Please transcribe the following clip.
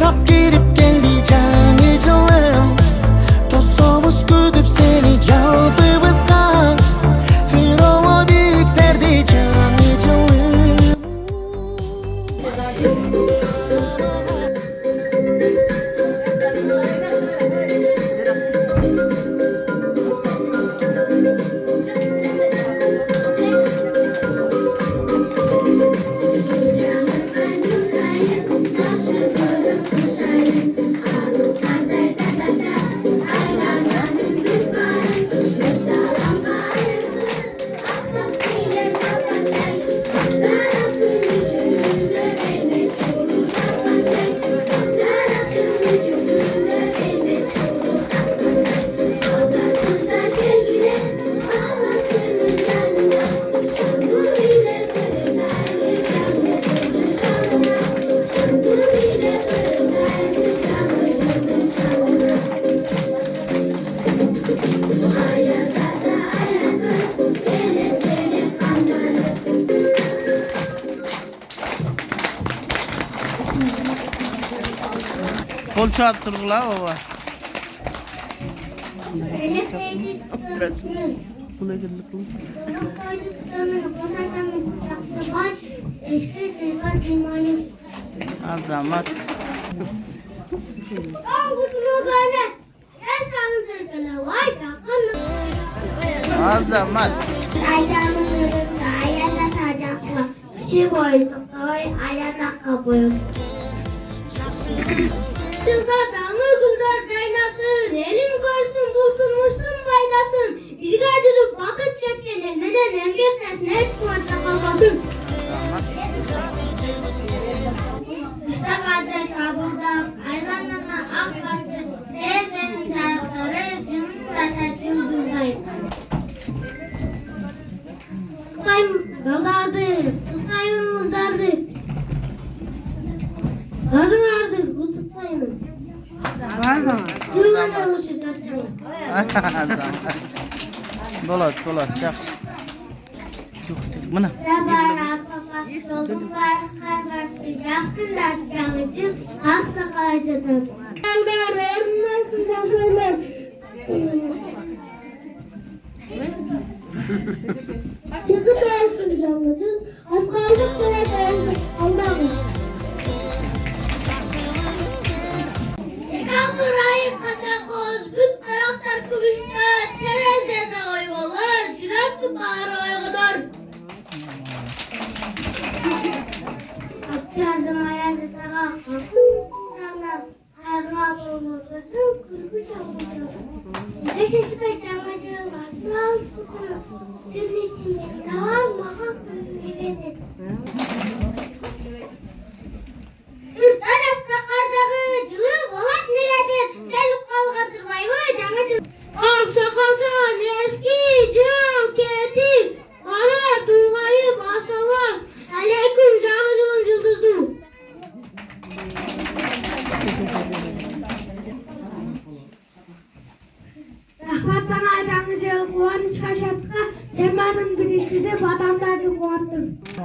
Şarap girip geldi жаңы жылым, тособуз күтүп сени жалпыбызга, ыйроло бийиктерди жаңы жылым. Kol çarp durgula baba. Azamat. Azamat. Kızlar damı kızlar kaynasın, elim görsün bulsunmuşsun kaynasın. İlga çocuk vakit geçken menен emgetsen ne çıkmazsa kalmasın. Dışta kalacak kaburda, hayvanlarına ak bastı, teyzenin çarıkları, cümle taşa çıldırdı. Kıskayım daladı, kıskayım muzdardı. Karın ağrıdı, kutuksayım. Azamat. Yılmada uçu kaçayım. Azamat. Bolat, yaxshi. Mana. Sabara papa, çocuklar kardeşi yaptılar canıcım, hasta kalacağım. Ben vermezsin de söyler. Sizi beğensin canıcım, hastalık bile beğensin, Allah'ım. Kapırayı kaçakoz, üç taraftar kıvışlar, terezede oymalar, sürekli bağırı oygudur. Akçardım hayalde tağa, kalkınlar, kaygığa bulmuşlar, kırpı çabuklar. Beşinci kaçamacı var, nal tutuyor, gün içinde davar mahak nefeset. Ürtanat sakardağı cılır bolat neredir? Gelip kalgadırmayı жаңы Ak sakalsan eski cıl ketim. Bana tuğlayıp asalar. Aleyküm жаңы жылым yıldızı. Rahmat sana жаңы жыл kuvaniç kaşatka. Sen benim güneşli badamdaki kuvandım. Oh!